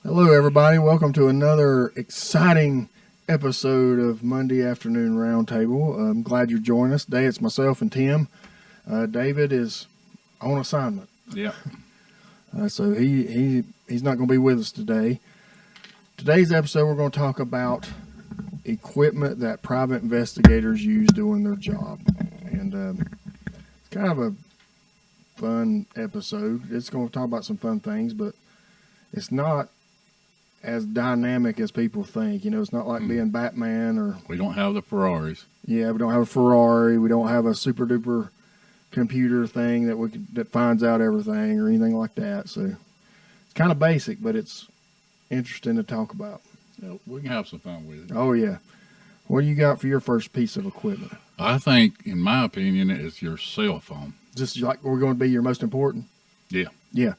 Hello, everybody. Welcome to another exciting episode of Monday Afternoon Roundtable. I'm glad you're joining us. Today it's myself and Tim. David is on assignment. Yeah. So he's not going to be with us today. Today's episode, we're going to talk about equipment that private investigators use doing their job. And it's kind of a fun episode. It's going to talk about some fun things, but it's not as dynamic as people think. You know, it's not like being Batman or... We don't have the Ferraris. Yeah, we don't have a Ferrari. We don't have a super duper computer thing that finds out everything or anything like that. So it's kind of basic, but it's interesting to talk about. Yeah, we can have some fun with it. Oh, yeah. What do you got for your first piece of equipment? I think, in my opinion, it's your cell phone. Just like we're going to be your most important? Yeah. Yeah.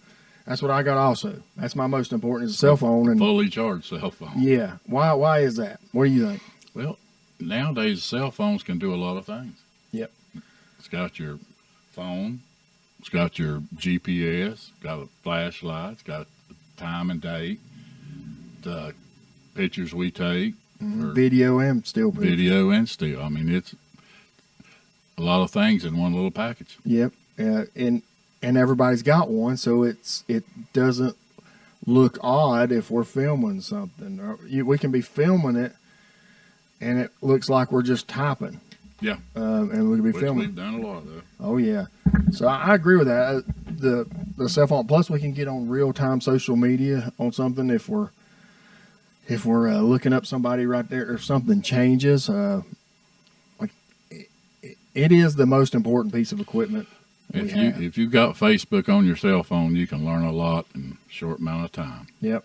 That's what I got also. That's my most important is a cell phone. And fully charged cell phone. Yeah. Why is that? What do you think? Well, nowadays cell phones can do a lot of things. Yep. It's got your phone. It's got your GPS. Got a flashlight. It's got the time and date. The pictures we take. Video and still pictures. Video and still. I mean, it's a lot of things in one little package. Yep. And everybody's got one, so it doesn't look odd if we're filming something. We can be filming it, and it looks like we're just typing. Yeah. And we can be Which filming. We've done a lot of. Oh yeah. So I agree with that. The cell phone. Plus, we can get on real time social media on something if we're looking up somebody right there. If something changes, like it is the most important piece of equipment. If you've got Facebook on your cell phone, you can learn a lot in a short amount of time. Yep.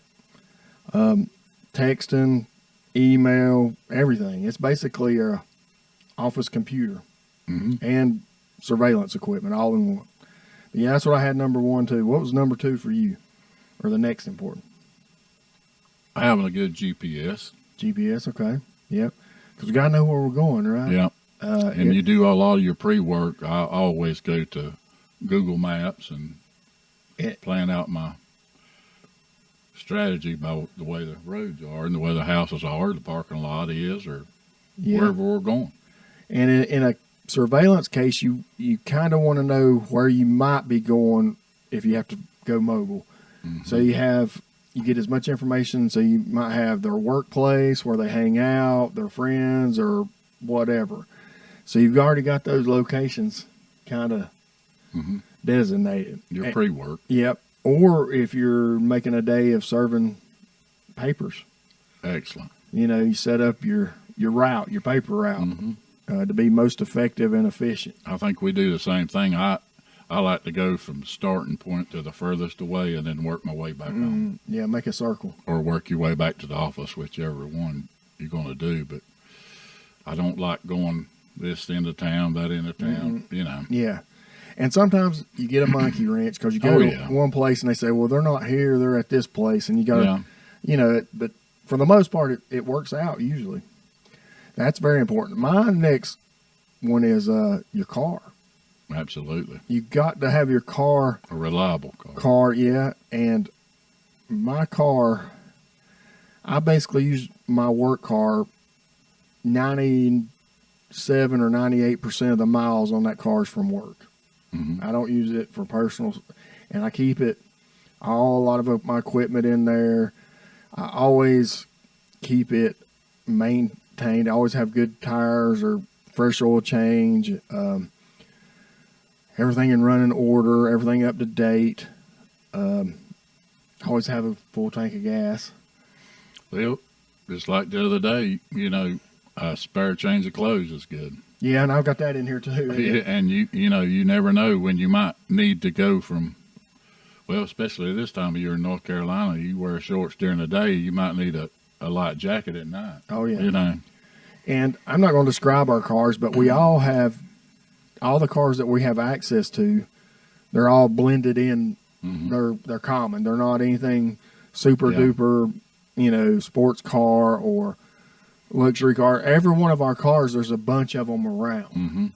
Texting, email, everything. It's basically a office computer and surveillance equipment all in one. But yeah, that's what I had number one too. What was number two for you, or the next important? Having a good GPS. GPS, okay. Yep. Because we got to know where we're going, right? Yeah. And you do a lot of your pre-work. I always go to Google Maps and plan out my strategy by the way the roads are and the way the houses are, the parking lot is, or wherever we're going. And in a surveillance case, you kind of want to know where you might be going if you have to go mobile. So you get as much information. So you might have their workplace, where they hang out, their friends, or whatever. So you've already got those locations kind of designated. Your pre-work. Yep. Or if you're making a day of serving papers. Excellent. You know, you set up your route, your paper route, to be most effective and efficient. I think we do the same thing. I like to go from the starting point to the furthest away and then work my way back home. Yeah, make a circle. Or work your way back to the office, whichever one you're going to do. But I don't like going this end of town, that end of town, you know. Yeah. And sometimes you get a monkey wrench because you go to one place and they say, well, they're not here, they're at this place. And you got to, you know, but for the most part, it works out usually. That's very important. My next one is your car. Absolutely. You got to have your car. A reliable car. Yeah. And my car, I basically use my work car 97 or 98% of the miles on that car is from work. I don't use it for personal, and I keep a lot of my equipment in there. I always keep it maintained. I always have good tires or fresh oil change, everything in running order, everything up to date. I always have a full tank of gas. Well, just like the other day, you know, a spare change of clothes is good. Yeah, and I've got that in here too. Yeah, and you know, you never know when you might need to go from, well, especially this time of year in North Carolina, you wear shorts during the day, you might need a light jacket at night. Oh, yeah. You know. And I'm not going to describe our cars, but we all have, all the cars that we have access to, they're all blended in. They're common. They're not anything super duper, you know, sports car or luxury car. Every one of our cars, there's a bunch of them around,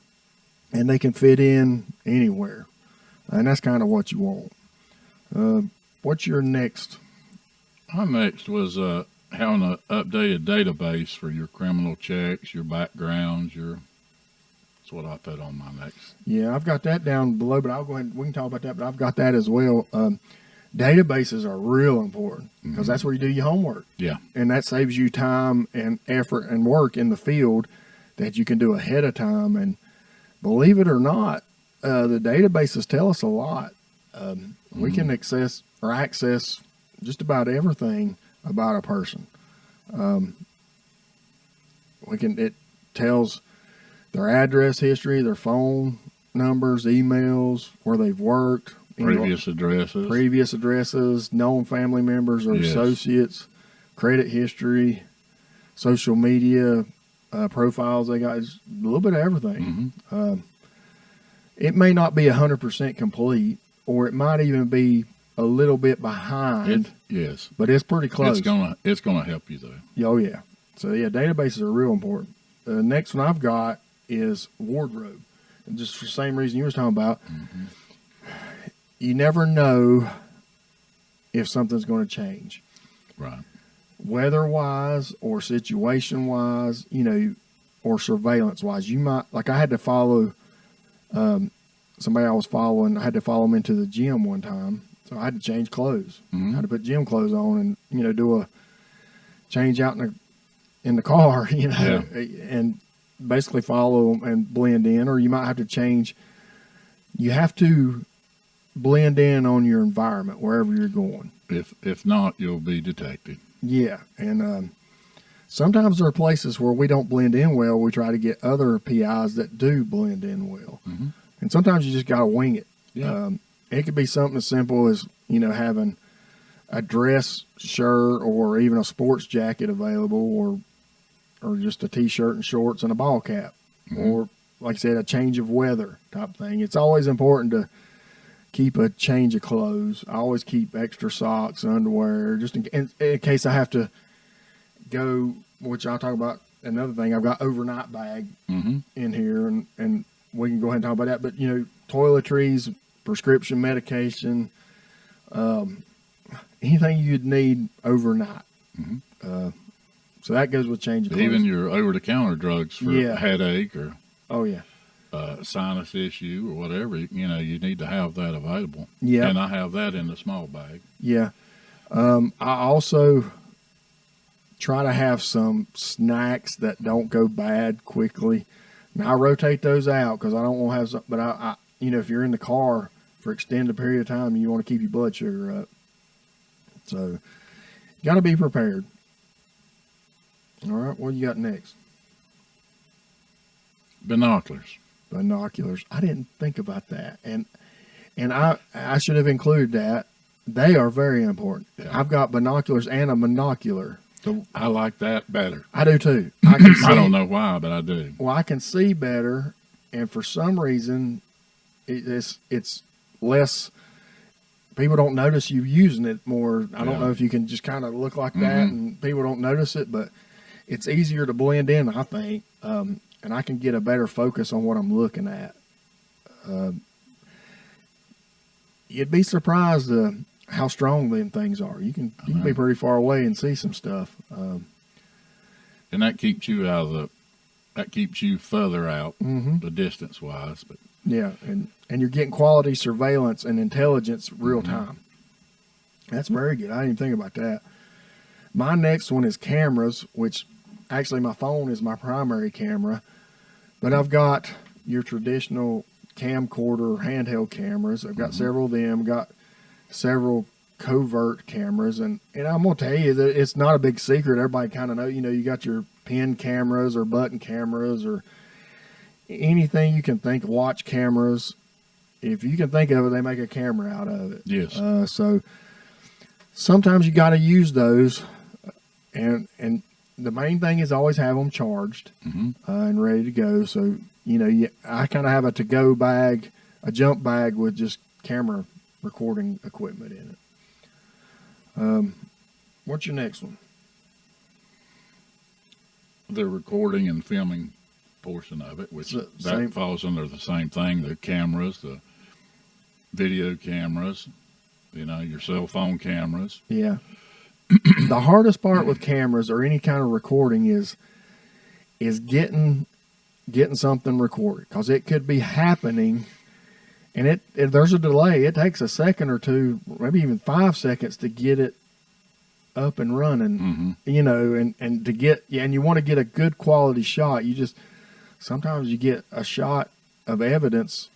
and they can fit in anywhere, and that's kind of what you want. What's your next My next was having an updated database for your criminal checks, your backgrounds, that's what I put on my next. Yeah, I've got that down below, but I'll go ahead. We can talk about that, but I've got that as well. Databases are real important because that's where you do your homework. Yeah. And that saves you time and effort and work in the field that you can do ahead of time. And believe it or not, the databases tell us a lot. We can access just about everything about a person. It tells their address history, their phone numbers, emails, where they've worked, Previous addresses, known family members or Yes. associates, credit history, social media profiles they got. It's a little bit of everything. It may not be 100% complete, or it might even be a little bit behind. Yes. But it's pretty close. It's gonna help you though. Oh yeah. So yeah, databases are real important. The next one I've got is wardrobe, and just for the same reason you were talking about. You never know if something's going to change, Right. weather-wise or situation-wise, or surveillance-wise. You might, like I had to follow somebody I was following. I had to follow them into the gym one time, so I had to change clothes. I had to put gym clothes on and do a change out in the car, Yeah. and basically follow them and blend in. Or you might have to change. You have to blend in on your environment wherever you're going. If not, you'll be detected. Yeah, and sometimes there are places where we don't blend in well. We try to get other PIs that do blend in well, and sometimes you just got to wing it. Yeah. It could be something as simple as having a dress shirt or even a sports jacket available, or just a t-shirt and shorts and a ball cap, or like I said, a change of weather type thing. It's always important to keep a change of clothes. I always keep extra socks, underwear, just in case I have to go, which I'll talk about another thing. I've got overnight bag in here, and we can go ahead and talk about that. But, toiletries, prescription medication, anything you'd need overnight. So that goes with change of clothes. Even your over-the-counter drugs for a headache or Oh, yeah. sinus issue or whatever, you need to have that available. Yeah. And I have that in the small bag. Yeah. I also try to have some snacks that don't go bad quickly. Now I rotate those out because I don't want to have some, but I if you're in the car for extended period of time, you want to keep your blood sugar up. So you got to be prepared. All right. What do you got next? Binoculars. Binoculars. I didn't think about that. And I should have included that. They are very important. Yeah. I've got binoculars and a monocular. So I like that better. I do too. I can see, I don't know why, but I do. Well, I can see better, and for some reason, it's less. People don't notice you using it more. I don't know if you can just kind of look like that, and people don't notice it, but it's easier to blend in, I think, and I can get a better focus on what I'm looking at. You'd be surprised how strong them things are. You can be pretty far away and see some stuff. And that keeps you that keeps you further out, the distance wise. But yeah, and you're getting quality surveillance and intelligence real time. That's very good. I didn't even think about that. My next one is cameras, which actually my phone is my primary camera, but I've got your traditional camcorder handheld cameras. I've got several of them, got several covert cameras, and I'm going to tell you that it's not a big secret. Everybody kind of know, you got your pin cameras or button cameras or anything you can think of, watch cameras. If you can think of it, they make a camera out of it. yes, So sometimes you got to use those, and the main thing is always have them charged and ready to go. So I kind of have a to-go bag, a jump bag with just camera recording equipment in it. What's your next one? the recording and filming portion of it, which that falls under the same thing. The cameras, the video cameras, your cell phone cameras. Yeah. the hardest part with cameras or any kind of recording is getting something recorded, because it could be happening, and if there's a delay, it takes a second or two, maybe even 5 seconds to get it up and running, and to get, and you want to get a good quality shot. Sometimes you get a shot of evidence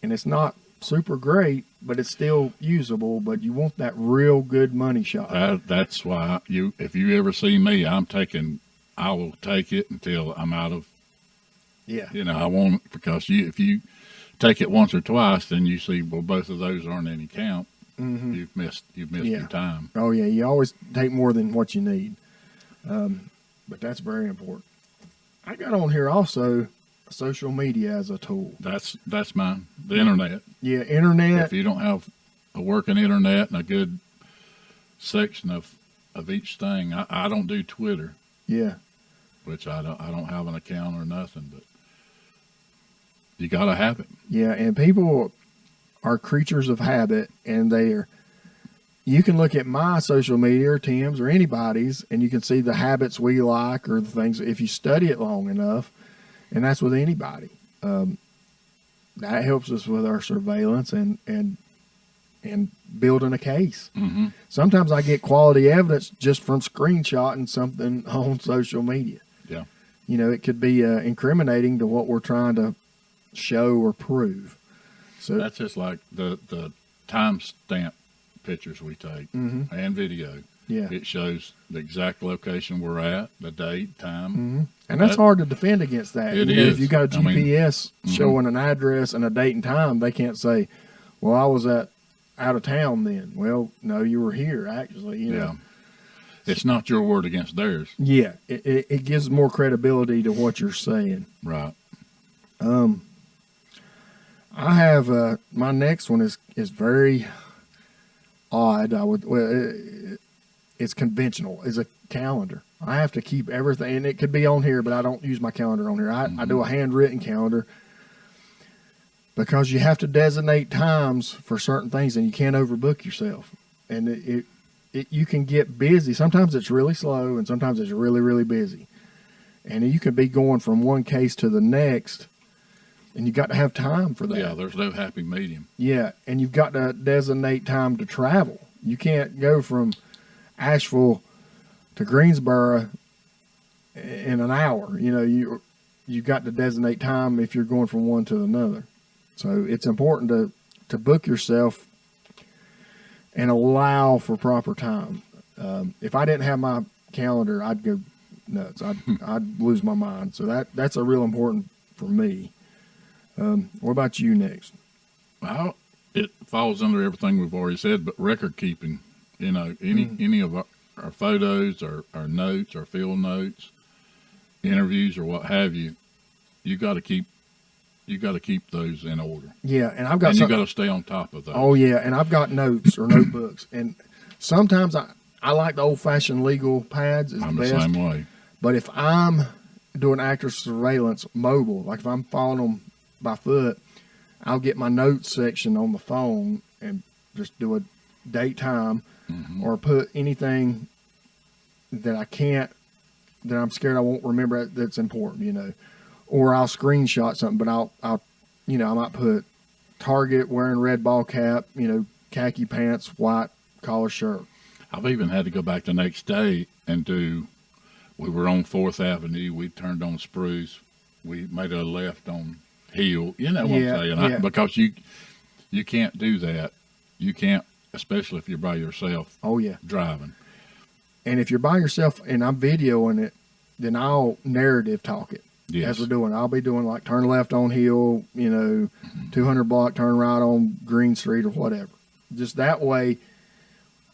and it's not super great, but it's still usable, but you want that real good money shot. That's why if you ever see me, I will take it until I'm out of, I won't, because if you take it once or twice, then you see, well, both of those aren't any count. Mm-hmm. You've missed your time. Oh yeah. You always take more than what you need. But that's very important. I got on here also social media as a tool. That's mine. The internet. Yeah, internet. If you don't have a working internet and a good section of each thing, I don't do Twitter. Yeah. Which I don't have an account or nothing, but you gotta have it. Yeah, and people are creatures of habit, and you can look at my social media or Tim's or anybody's, and you can see the habits we like or the things, if you study it long enough. And that's with anybody. That helps us with our surveillance and building a case. Mm-hmm. Sometimes I get quality evidence just from screenshotting something on social media. Yeah. It could be incriminating to what we're trying to show or prove. So that's just like the timestamp pictures we take and video. Yeah. It shows the exact location we're at, the date, time. Mm-hmm. And that's hard to defend against that. It is. If you got a GPS showing an address and a date and time, they can't say, well, I was out of town then. Well, no, you were here, actually. Yeah. It's not your word against theirs. Yeah. It gives more credibility to what you're saying. Right. I have my next one is very odd. It's conventional. It's a calendar. I have to keep everything, and it could be on here, but I don't use my calendar on here. I do a handwritten calendar, because you have to designate times for certain things, and you can't overbook yourself. And you can get busy. Sometimes it's really slow, and sometimes it's really, really busy. And you could be going from one case to the next, and you got to have time for that. Yeah, there's no happy medium. Yeah, and you've got to designate time to travel. You can't go from Asheville to Greensboro in an hour. You've got to designate time if you're going from one to another. So it's important to book yourself and allow for proper time. If I didn't have my calendar, I'd go nuts. I'd lose my mind. So that's a real important for me. What about you next? Well, it falls under everything we've already said, but record keeping. Any of our photos, our notes, our field notes, interviews, or what have you, you got to keep those in order. Yeah, and you got to stay on top of those. Oh yeah, and I've got notes or notebooks, and sometimes I like the old-fashioned legal pads. I'm the same way. But if I'm doing active surveillance mobile, like if I'm following them by foot, I'll get my notes section on the phone and just do a date, time, or put anything that I'm scared I won't remember that's important, or I'll screenshot something, but I might put target, wearing red ball cap, khaki pants, white collar shirt. I've even had to go back the next day and we were on 4th Avenue, we turned on Spruce, we made a left on Hill, what I'm saying? Because you can't do that. You can't, especially if you're by yourself. Oh yeah, driving. And if you're by yourself and I'm videoing it, then I'll narrative talk it. Yes. As we're doing. I'll be doing like turn left on Hill, 200 block, turn right on Green Street or whatever. Just that way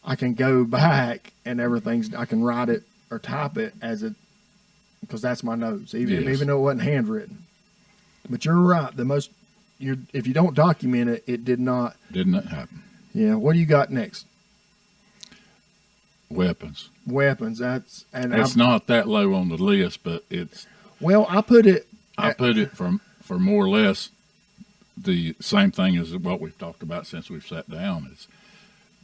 I can go back and I can write it or type it because that's my notes, even though it wasn't handwritten. But you're right. If you don't document it, it didn't happen. Yeah. What do you got next? Weapons. It's not that low on the list, but it's. Well, I put it for more or less the same thing as what we've talked about since we've sat down. Is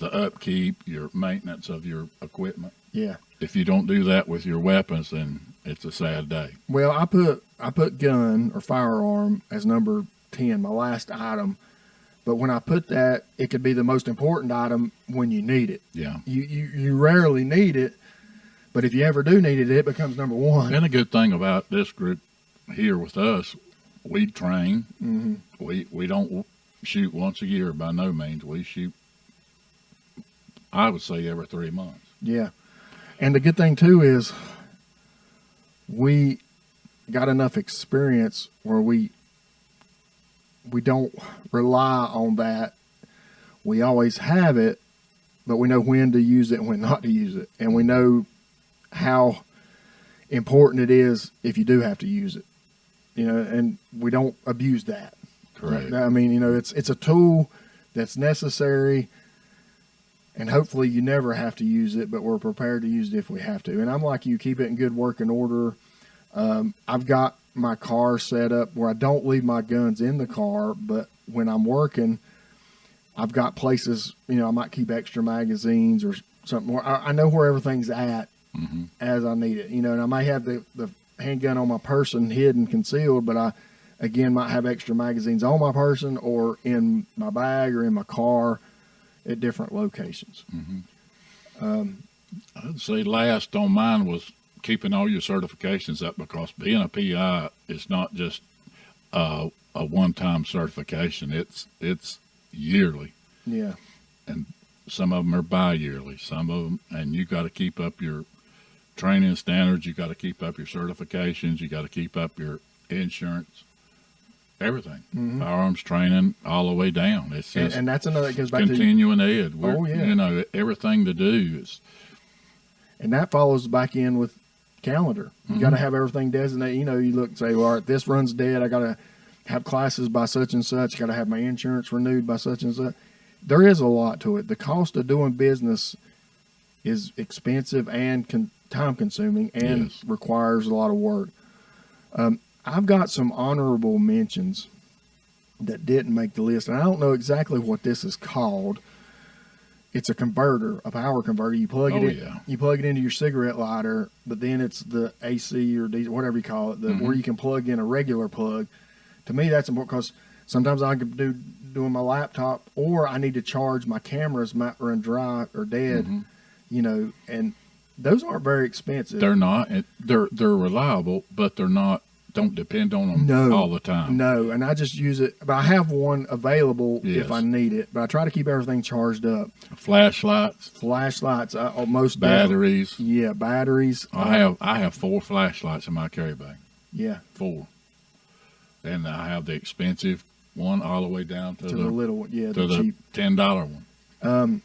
the upkeep, your maintenance of your equipment. Yeah. If you don't do that with your weapons, then it's a sad day. Well, I put gun or firearm as number 10, my last item. But when I put that, it could be the most important item when you need it. Yeah. You rarely need it, but if you ever do need it, it becomes number one. And a good thing about this group here with us, we train. Mm-hmm. We don't shoot once a year by no means. We shoot, I would say, every 3 months. Yeah. And the good thing, too, is we got enough experience where we don't rely on that. We always have it, but we know when to use it and when not to use it. And we know how important it is if you do have to use it. And we don't abuse that. Correct. I mean, it's a tool that's necessary, and hopefully you never have to use it, but we're prepared to use it if we have to. And I'm like you, keep it in good working order. I've got my car set up where I don't leave my guns in the car, but when I'm working, I've got places, I might keep extra magazines or something. I know where everything's at as I need it, and I might have the handgun on my person hidden, concealed, but I, again, might have extra magazines on my person or in my bag or in my car at different locations. I'd say last on mine was keeping all your certifications up, because being a PI is not just a one-time certification. It's yearly. Yeah. And some of them are bi-yearly. Some of them, and you got to keep up your training standards. You got to keep up your certifications. You got to keep up your insurance. Everything, firearms training, all the way down. It's just and that's another that goes back continuing ed. Oh yeah, everything to do is, and that follows back in with calendar. You got to have everything designated. You look and say, well, all right, this runs dead. I got to have classes by such and such. Got to have my insurance renewed by such and such. There is a lot to it. The cost of doing business is expensive and time consuming and requires a lot of work. I've got some honorable mentions that didn't make the list, and I don't know exactly what this is called. It's a converter, a power converter. You plug it in, you plug it into your cigarette lighter, but then it's the AC or diesel, whatever you call it, where you can plug in a regular plug. To me, that's important because sometimes I can doing my laptop, or I need to charge my cameras might run dry or dead, and those aren't very expensive. They're not. They're reliable, but they're not. Don't depend on them all the time. No, and I just use it. But I have one available if I need it. But I try to keep everything charged up. Flashlights, most batteries. Yeah, batteries. I have 4 flashlights in my carry bag. Yeah, 4. And I have the expensive one all the way down to the little one. Yeah, to the cheap $10 one.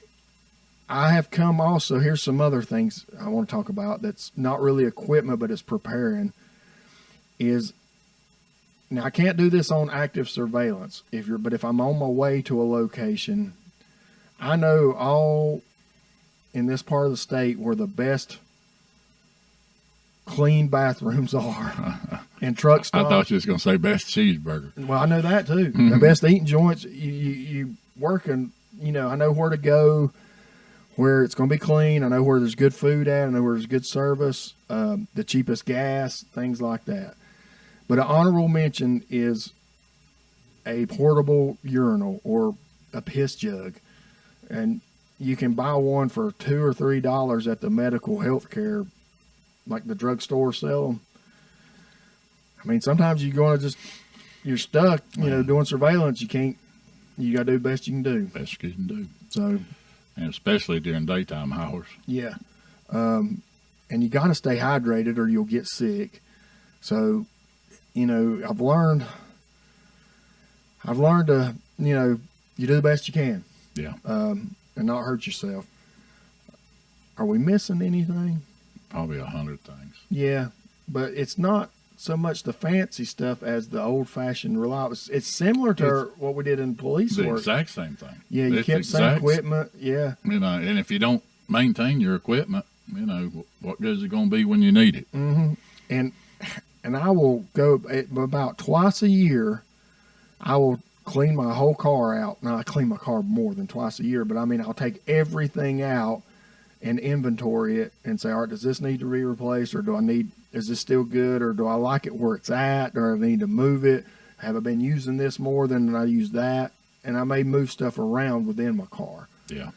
I have come also. Here's some other things I want to talk about. That's not really equipment, but it's preparing. Now I can't do this on active surveillance but if I'm on my way to a location, I know all in this part of the state where the best clean bathrooms are and truck stops. I thought you was going to say best cheeseburger. Well, I know that too. The best eating joints. You working. I know where to go, where it's going to be clean. I know where there's good food at. I know where there's good service, the cheapest gas, things like that. But an honorable mention is a portable urinal or a piss jug. And you can buy one for $2 or $3 at the medical health care, like the drugstore sell them. I mean, sometimes you're stuck, doing surveillance. You got to do the best you can do. Best you can do. So, and especially during daytime hours. Yeah. And you got to stay hydrated or you'll get sick. So, I've learned to, you do the best you can. Yeah. And not hurt yourself. Are we missing anything? Probably 100 things. Yeah, but it's not so much the fancy stuff as the old-fashioned reliable. It's similar to what we did in police work. The exact same thing. Yeah, you kept same equipment. Yeah. And if you don't maintain your equipment, what good is it going to be when you need it? Mm-hmm. And I will go about twice a year. I will clean my whole car out. Now, I clean my car more than twice a year, but I mean, I'll take everything out and inventory it and say, all right, does this need to be replaced, or is this still good, or do I like it where it's at, or do I need to move it? Have I been using this more than I use that? And I may move stuff around within my car. Yeah.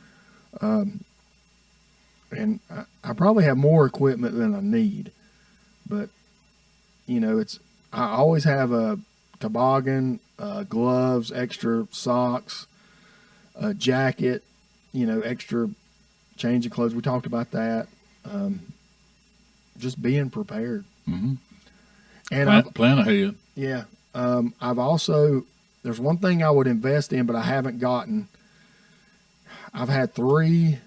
And I probably have more equipment than I need, but I always have a toboggan, gloves, extra socks, a jacket, extra change of clothes. We talked about that. Just being prepared. Mm-hmm. And plan ahead. Yeah. There's one thing I would invest in, but I haven't gotten. I've had 3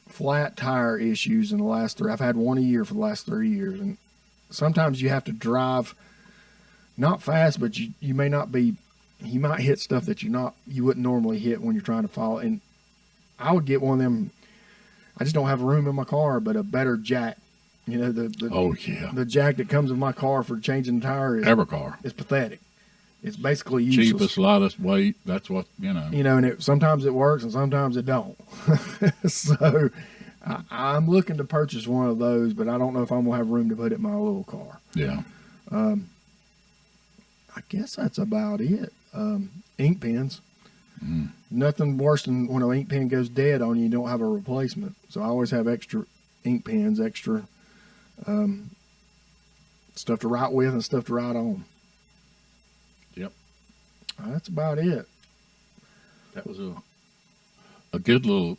flat tire issues in the last 3. I've had one a year for the last 3 years, and sometimes you have to drive not fast, but you might hit stuff that you wouldn't normally hit when you're trying to follow. And I would get one of them. I just don't have room in my car, but a better jack. The jack that comes in my car for changing the tire is pathetic. It's basically useless. Cheapest, lightest weight. That's what, and sometimes it works and sometimes it don't. So I'm looking to purchase one of those, but I don't know if I'm going to have room to put it in my little car. Yeah. I guess that's about it. Ink pens. Mm. Nothing worse than when an ink pen goes dead on you don't have a replacement. So I always have extra ink pens, extra stuff to write with and stuff to write on. Yep. That's about it. That was a good little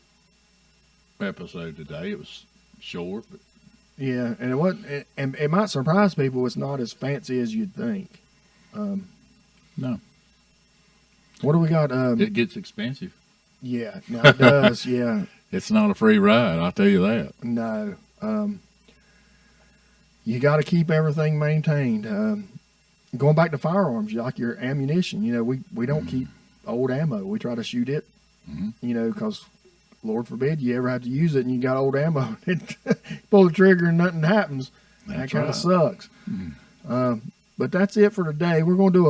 episode today. It was short, but yeah, and it wasn't. And it might surprise people. It's not as fancy as you'd think. No. What do we got? It gets expensive. Yeah, no, it does. Yeah, it's not a free ride. I'll tell you that. No. You got to keep everything maintained. Going back to firearms, like your ammunition, we don't keep old ammo. We try to shoot it, because Lord forbid you ever have to use it and you got old ammo. Pull the trigger and nothing happens. That kind of sucks. But that's it for today. We're going to do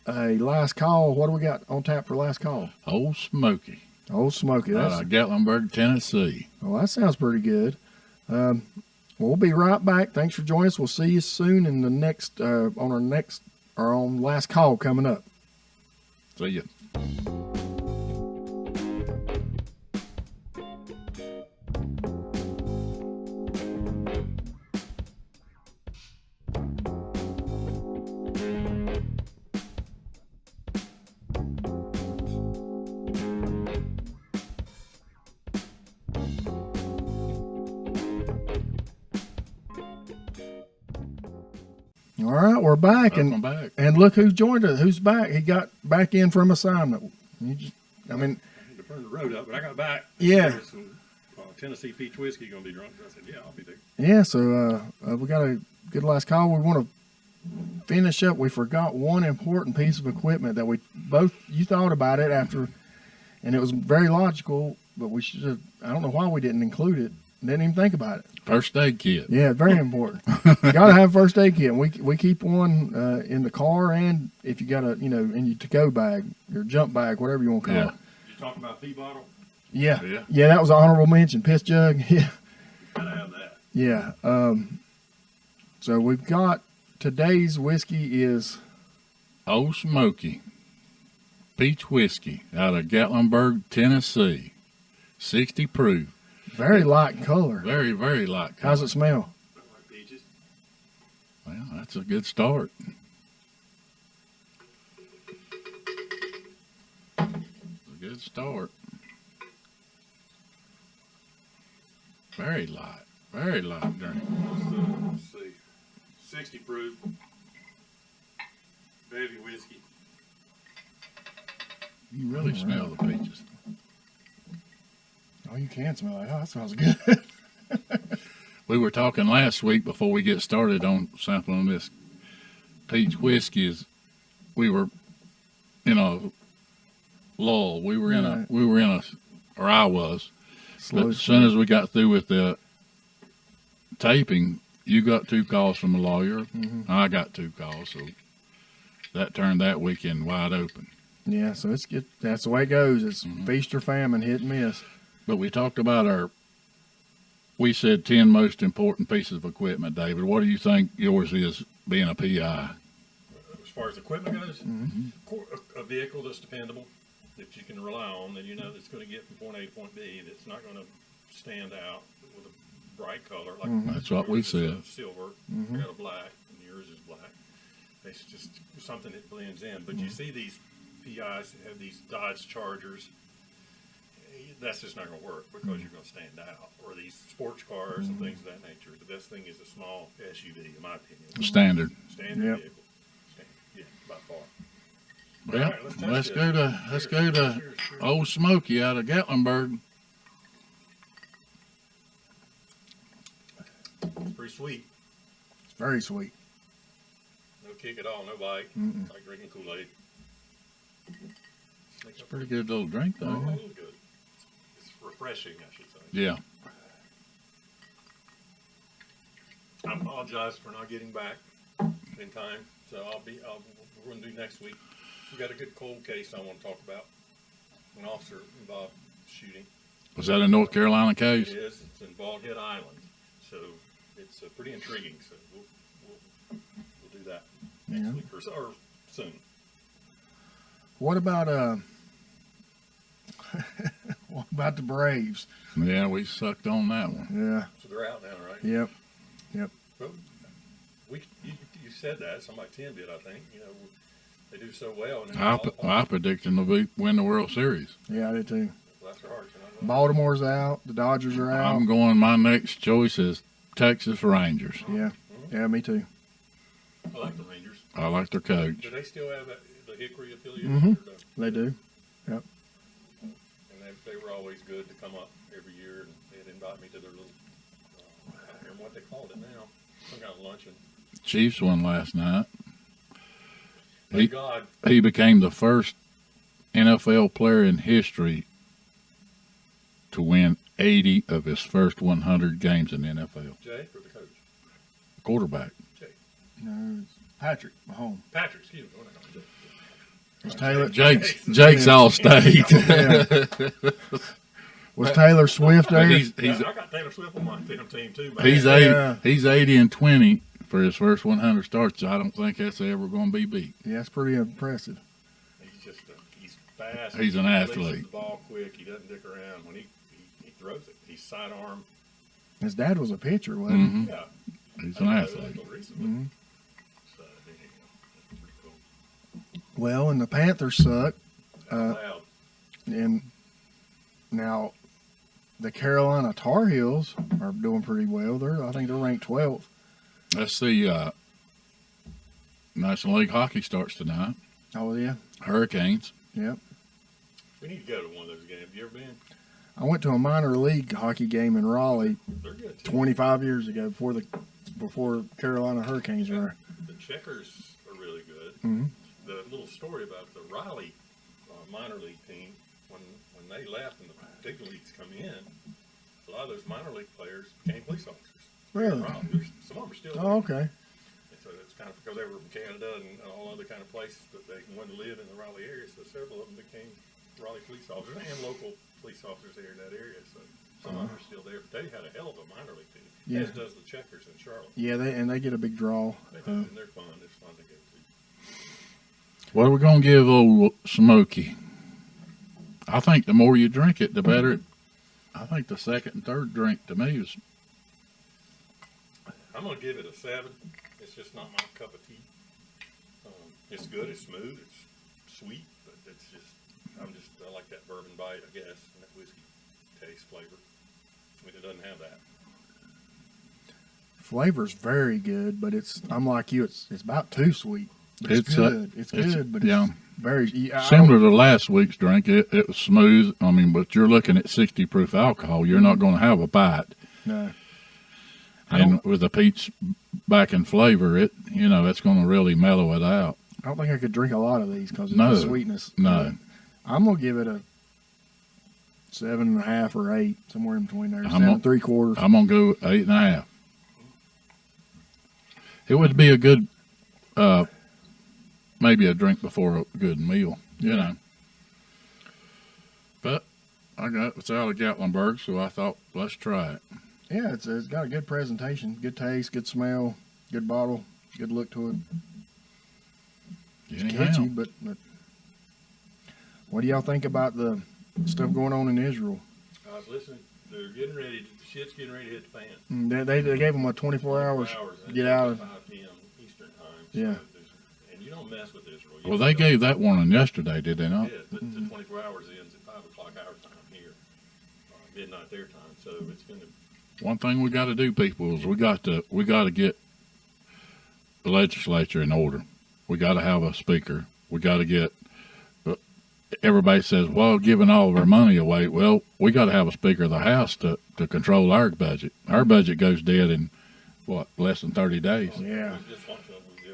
a last call. What do we got on tap for last call? Old Smoky. Old Smoky. That's Gatlinburg, Tennessee. Well, that sounds pretty good. We'll be right back. Thanks for joining us. We'll see you soon in the next on last call coming up. See ya. All right, we're back, and look who's joined us. Who's back? He got back in from assignment. I had to burn the road up, but I got back. Yeah. There was some Tennessee peach whiskey going to be drunk. So I said, yeah, I'll be there. Yeah, so we got a good last call. We want to finish up. We forgot one important piece of equipment that you thought about it after, and it was very logical, but we should have, I don't know why we didn't include it. Didn't even think about it. First aid kit. Yeah, very important. You got to have first aid kit. We keep one in the car, and if you got in your to-go bag, your jump bag, whatever you want to call it. Did you talk about pea bottle? Yeah, that was an honorable mention. Piss jug. Yeah, Gotta have that. Yeah. So we've got today's whiskey is Old Smoky peach whiskey out of Gatlinburg, Tennessee, 60 proof. Very light color. Very, very light color. How's it smell? Like peaches. Well, that's a good start. A good start. Very light drink. Let's see. 60 proof. Baby whiskey. You really smell the peaches. Oh, you can smell it. Oh, that smells good. We were talking last week before we get started on sampling this peach whiskey. We were in a lull. I was. But as soon as we got through with the taping, you got 2 calls from a lawyer. Mm-hmm. I got 2 calls. So that turned that weekend wide open. Yeah, so it's good. That's the way it goes. It's feast or famine, hit and miss. But we talked about we said 10 most important pieces of equipment, David. What do you think yours is being a PI? As far as equipment goes, a vehicle that's dependable, that you can rely on, that you know that's going to get from point A to point B, that's not going to stand out with a bright color. Like That's what we yours is said. silver, I got a black, and yours is black. It's just something that blends in. But you see these PIs that have these Dodge Chargers, that's just not going to work because you're going to stand out. Or these sports cars and things of that nature. The best thing is a small SUV, in my opinion. Standard. Standard vehicle. Yeah, by far. Well, All right, let's go to Old Smoky out of Gatlinburg. It's pretty sweet. It's very sweet. No kick at all, no bite. Like drinking Kool-Aid. It's a pretty good little drink, though. Oh, good. It's refreshing, I should say. Yeah. I apologize for not getting back in time, so we're going to do next week. We got a good cold case I want to talk about. An officer involved shooting. Was that a North Carolina case? It is. It's in Bald Head Island, so it's pretty intriguing. So we'll do that next week or soon. What about what about the Braves? Yeah, we sucked on that one. Yeah. So they're out now, right? Yep. Well, you said that. Somebody 10 did, I think. You know, they do so well. And I predicted them to win the World Series. Yeah, I did too. Bless their hearts. Baltimore's out. The Dodgers are out. I'm going. My next choice is Texas Rangers. Yeah. Yeah, me too. I like the Rangers. I like their coach. Do they still have the Hickory affiliate? They do. Yep. And they were always good to come up every year, and they'd invite me to their little, I don't remember what they called it now, some kind of luncheon. Chiefs won last night. Thank God. He became the first NFL player in history to win 80 of his first 100 games in the NFL. Jay or the coach? Quarterback. Jay. No, it's Patrick Mahomes. Patrick, excuse me. What am I doing? Was Taylor Jake's all state. Yeah. Was Taylor Swift there? He's I got Taylor Swift on my damn team too, man. He's 80-20 for his first 100 starts. I don't think that's ever going to be beat. Yeah, that's pretty impressive. He's just he's fast. He's an He athlete. releases the ball quick. He doesn't dick around. When he throws it, he's sidearm. His dad was a pitcher, wasn't he? Yeah. He's an athlete. Recently. So, that's pretty cool. Well, and the Panthers suck. Loud. And now the Carolina Tar Heels are doing pretty well. I think they're ranked 12th. Let's see. National League Hockey starts tonight. Oh, yeah. Hurricanes. Yep. We need to go to one of those games. Have you ever been? I went to a minor league hockey game in Raleigh They're good too. 25 years ago before Carolina Hurricanes were. The Checkers are really good. Mhm. The little story about the Raleigh minor league team, when they left and the big leagues come in, a lot of those minor league players became police officers. Really? Some of them are still Oh, there. okay. And so it's kind of because they were from Canada and all other kind of places, but they wanted to live in the Raleigh area, so several of them became Raleigh police officers and local police officers there in that area. So some of them are still there, but they had a hell of a minor league team, Yeah. as does the Checkers in Charlotte. Yeah, they get a big draw. They do, and they're fun. It's fun to go to. What are we going to give old Smokey? I think the more you drink it, the better. I think the second and third drink to me is. I'm going to give it a 7. It's just not my cup of tea. It's good. It's smooth. It's sweet, but it's just, I like that bourbon bite, I guess, and that whiskey taste, flavor. I mean, it doesn't have that. Flavor's very good, but I'm like you. It's about too sweet. But it's good. It's good, but yeah. it's very Similar to last week's drink, it was smooth. I mean, but you're looking at 60 proof alcohol. You're not going to have a bite. No. And with the peach back in flavor, it's going to really mellow it out. I don't think I could drink a lot of these because of No. the sweetness. No. I'm gonna give it a 7.5 or 8, somewhere in between there. I'm 7.75. I'm going to go 8.5. It would be a good maybe a drink before a good meal, you know. But it's out of Gatlinburg, so I thought, let's try it. Yeah, it's got a good presentation, good taste, good smell, good bottle, good look to it. It's catchy, but what do y'all think about the stuff going on in Israel? I was listening. They're getting ready. The shit's getting ready to hit the fan. They gave them 24 hours to get out of 5 p.m. Eastern time. Yeah. And you don't mess with Israel. Well, they gave that warning yesterday, did they not? Yeah, but the 24 hours ends at 5 o'clock our time here, midnight their time. So it's going to. One thing we got to do, people, is we got to get the legislature in order. We got to have a speaker. We got to get. Everybody says, well, giving all of our money away. Well, we got to have a Speaker of the House to control our budget. Our budget goes dead in, less than 30 days. Yeah.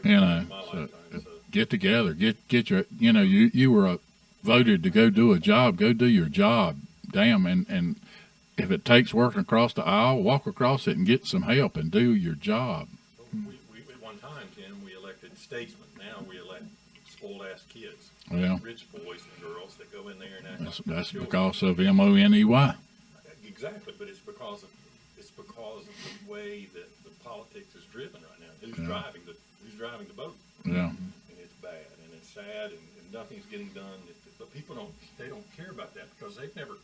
You know, so get together. Get your, you were voted to go do a job. Go do your job. Damn. And if it takes working across the aisle, walk across it and get some help and do your job. We at one time, Tim, we elected statesmen. Now we elect spoiled-ass kids. Well, rich boys and girls that go in there and act like that's children. because of MONEY. Exactly, but it's because of the way that the politics is driven right now. Who's driving the boat? Yeah. And it's bad and it's sad and nothing's getting done. But people don't care about that because they've never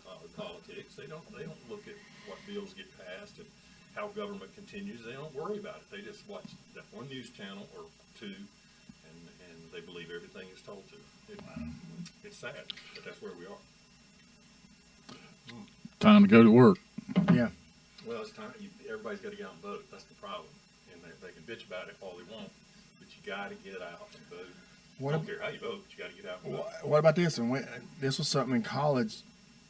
thought of politics. They don't look at what bills get passed and how government continues. They don't worry about it. They just watch that one news channel or two. And they believe everything is told to them. It's sad, but that's where we are. Time to go to work. Yeah. Well, it's time. Everybody's got to get out and vote. That's the problem. And they can bitch about it all they want, but you got to get out and vote. I don't care how you vote, but you got to get out and vote. What about this? And this was something in college,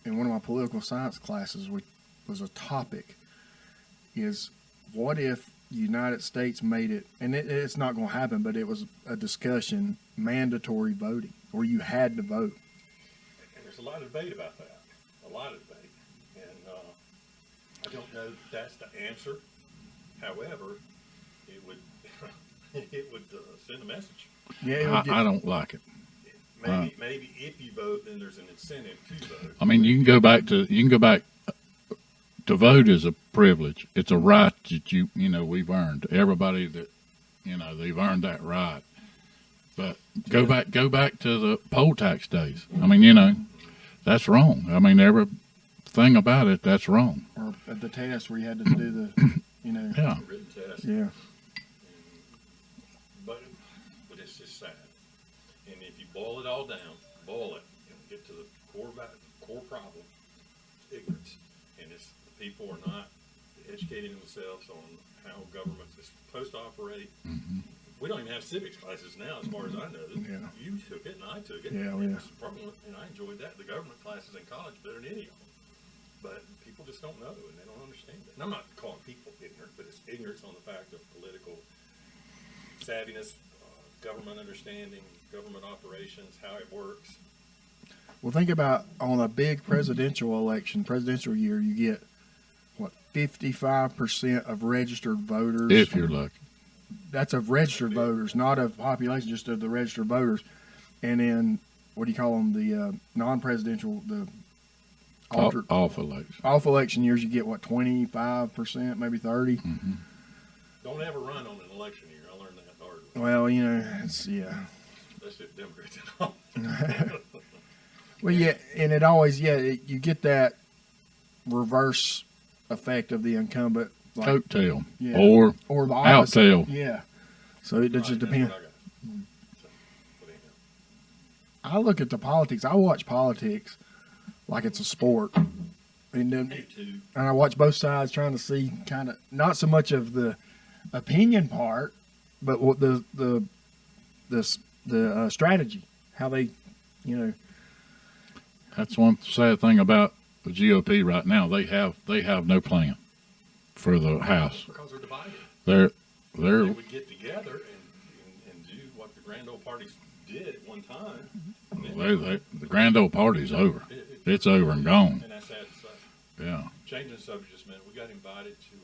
in one of my political science classes, which was a topic. Is what if the United States made it, and it's not going to happen, but it was a discussion, mandatory voting, where you had to vote. And there's a lot of debate about that. A lot of debate. And I don't know if that's the answer. However, it would send a message. Yeah, I don't like it. Maybe if you vote, then there's an incentive to vote. I mean, you can go back to vote is a privilege. It's a right that we've earned. Everybody that, they've earned that right. But go back to the poll tax days. I mean, that's wrong. I mean, everything about it, that's wrong. Or at the test where you had to do the, Yeah. Written test. Yeah. But it's just sad. And if you boil it all down, and get to the core problem, ignorance. And it's people are not educating themselves on how government is supposed to operate. Mm-hmm. We don't even have civics classes now, as far as I know. Yeah. You took it, and I took it. Yeah, and I enjoyed that. The government classes in college better than any of them. But people just don't know, and they don't understand it. And I'm not calling people ignorant, but it's ignorance on the fact of political savviness, government understanding, government operations, how it works. Well, think about on a big presidential year, you get, 55% of registered voters. If you're lucky. That's of registered voters, not of population, just of the registered voters. And then, what do you call them? The non-presidential, the off election. Off election years, you get 25%, maybe 30. Mm-hmm. Don't ever run on an election year. I learned that the hard way. Well, it's That's if Democrats at all. Well, yeah, and it always, you get that reverse effect of the incumbent. Like, Coattail. Yeah. Or the opposite. outtail. Yeah. So it just depends. But anyhow. I look at the politics. I watch politics like it's a sport. And I watch both sides trying to see kind of, not so much of the opinion part, but what the strategy, how they, That's one sad thing about the GOP right now. They have no plan for the House. Because they're divided. They would get together and do what the grand old parties did at one time. the grand old party's over. It's over and gone. And that's sad to say. Yeah. Changing the subject just meant we got invited to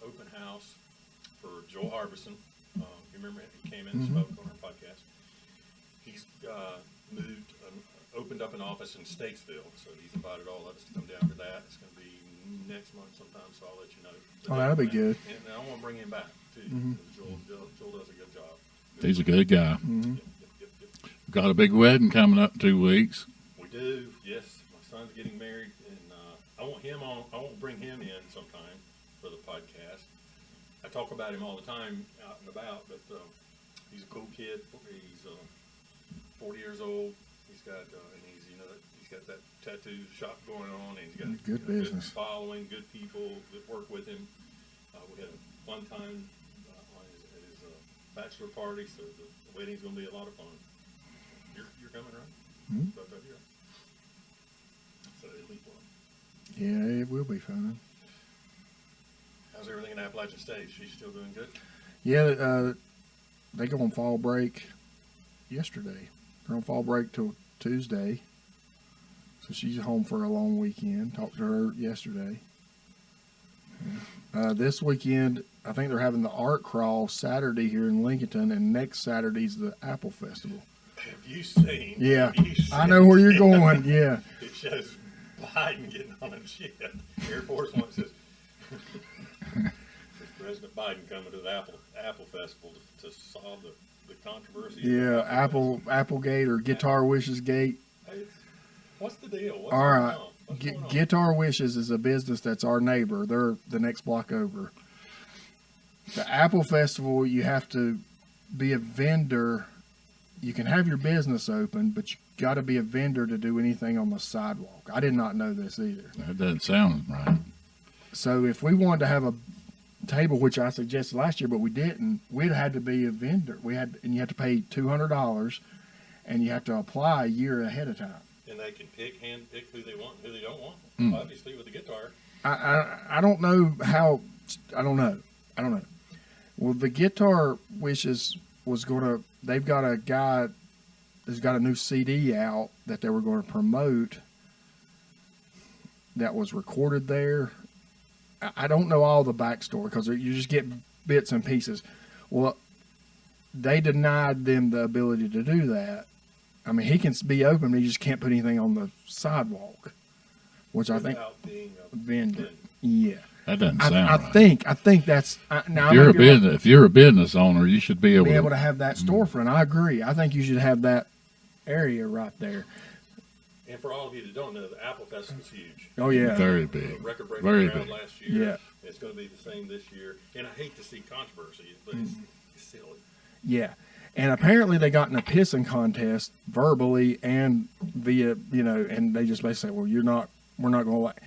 a open house for Joel Harbison. You remember he came in and spoke on our podcast. he's moved, opened up an office in Statesville, so he's invited all of us to come down to that. It's going to be next month sometime, so I'll let you know. Oh, that'll be good. And I want to bring him back too. Mm-hmm. Joel does a good job. He's a good guy. Mm-hmm. Yep. Got a big wedding coming up in 2 weeks. We do, yes. My son's getting married, and I want him on. I want to bring him in sometime for the podcast. I talk about him all the time out and about, but he's a cool kid. He's 40 years old. He's got and he's got that tattoo shop going on, and he's got good business, good following, good people that work with him. We had a fun time at his bachelor party, so the wedding's going to be a lot of fun. You're coming, right? Mm-hmm. So it'll be fun. Yeah, it will be fun. How's everything in Appalachian State? She's still doing good? Yeah, they go on fall break yesterday. They're on fall break till Tuesday. So she's home for a long weekend. Talked to her yesterday. This weekend, I think they're having the art crawl Saturday here in Lincoln, and next Saturday's the Apple Festival. Have you seen? Yeah, I know where you're going. Yeah. It shows Biden getting on a ship. Air Force One says President Biden coming to the Apple Festival to solve the controversy. Yeah, Applegate or Guitar Wishes Gate. Hey, what's the deal? What's All right. going on? Guitar Wishes is a business that's our neighbor. They're the next block over. The Apple Festival, you have to be a vendor. You can have your business open, but you got to be a vendor to do anything on the sidewalk. I did not know this either. That doesn't sound right. So if we wanted to have a table, which I suggested last year, but we didn't, we'd had to be a vendor. And you have to pay $200, and you have to apply a year ahead of time. And they can hand pick who they want and who they don't want. Obviously, with the guitar. I don't know how. I don't know. Well, the Guitar Wishes was going to. They've got a guy who's got a new CD out that they were going to promote. That was recorded there. I don't know all the backstory because you just get bits and pieces. Well, they denied them the ability to do that. I mean, he can be open, but he just can't put anything on the sidewalk, which I think Being a vendor. Yeah, that doesn't sound right. I think that's now. If you're a business owner, you should be able to have that storefront. I agree. I think you should have that area right there. And for all of you that don't know, the Apple Festival is huge. Oh yeah, very big, record-breaking very crowd big last year. Yeah, it's going to be the same this year. And I hate to see controversy, but it's silly. Yeah. And apparently they got in a pissing contest verbally and via, and they just basically said, well, we're not going to like.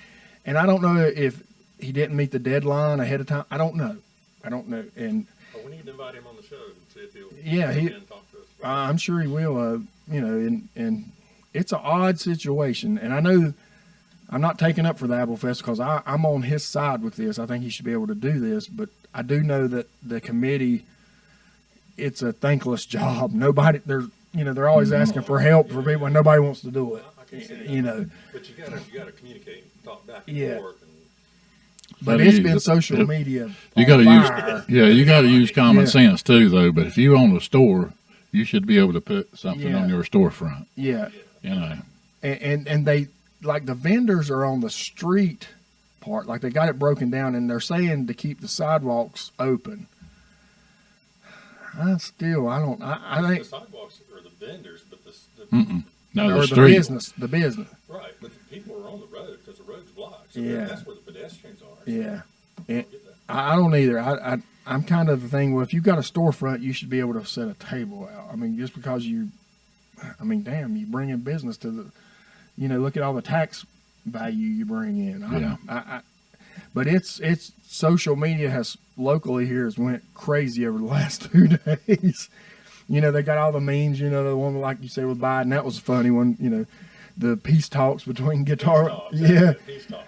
And I don't know if he didn't meet the deadline ahead of time. I don't know. And we need to invite him on the show and see if he'll talk to us. I'm sure he will, and it's an odd situation. And I know I'm not taking up for the Apple Fest because I'm on his side with this. I think he should be able to do this. But I do know that the committee, it's a thankless job. They're always asking for help for people, and nobody wants to do it. I can see that. But you gotta communicate, talk back and forth. But it's been social media. You got to you got to use common sense too, though. But if you own a store, you should be able to put something on your storefront. Yeah, and they like the vendors are on the street part, like they got it broken down, and they're saying to keep the sidewalks open. I think the sidewalks are the vendors, but the street. The business. Right, but the people are on the road because the road's blocked. So that's where the pedestrians are. So I don't either. I'm kind of the thing. Well, if you've got a storefront, you should be able to set a table out. I mean, just because you bring in business to the, look at all the tax value you bring in. But it's social media has locally here has went crazy over the last 2 days. They got all the memes, the one like you said with Biden, that was a funny one, the peace talks between guitar. Peace talks,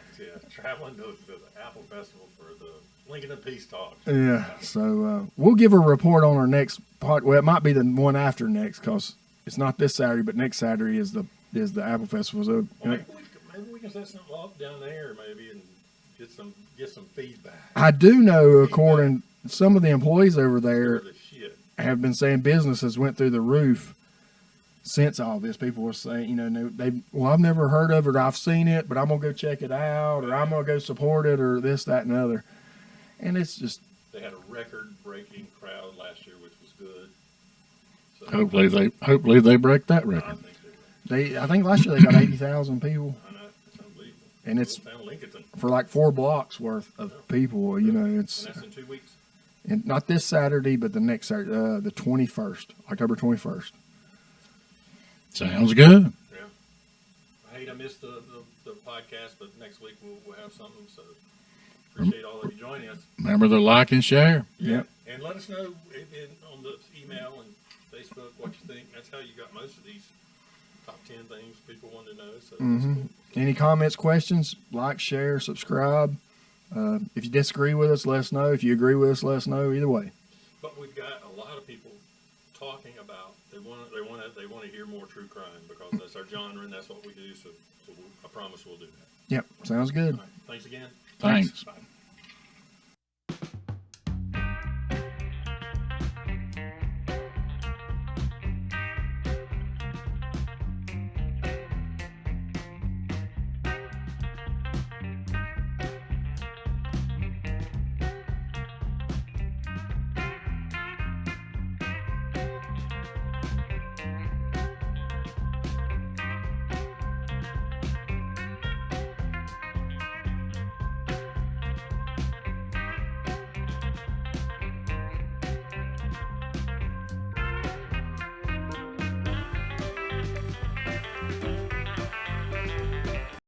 traveling to the Apple Festival for the Lincoln and Peace Talks. Yeah, so we'll give a report on our next part. Well, it might be the one after next because it's not this Saturday, but next Saturday is the Apple Festival. So maybe we can set something up down there, maybe, and get some feedback. I do know, according some of the employees over there have been saying businesses went through the roof since all this, people were saying, you know, well, I've never heard of it, or I've seen it, but I'm gonna go check it out, or I'm gonna go support it, or this, that, and the other. And it's just, they had a record-breaking crowd last year, which was good. So, hopefully they break that I record. think they will. I think last year they got 80,000 people, I know, it's unbelievable. and it's Down Lincoln, for like 4 blocks worth of people. You know, it's, and that's in 2 weeks. and not this Saturday, but the next Saturday, the 21st, October 21st. Sounds good. Yeah. I hate I missed the podcast, but next week we'll have something. So appreciate all of you joining us. Remember to like and share. Yep. And let us know on the email and Facebook what you think. That's how you got most of these top 10 things people want to know. So that's cool. Any comments, questions? Like, share, subscribe. If you disagree with us, let us know. If you agree with us, let us know. Either way. But we've got a lot of people talking about they want to hear more true crime because that's our genre and that's what we do. So I promise we'll do that. Yep. Sounds good. All right. Thanks again. Thanks. Bye.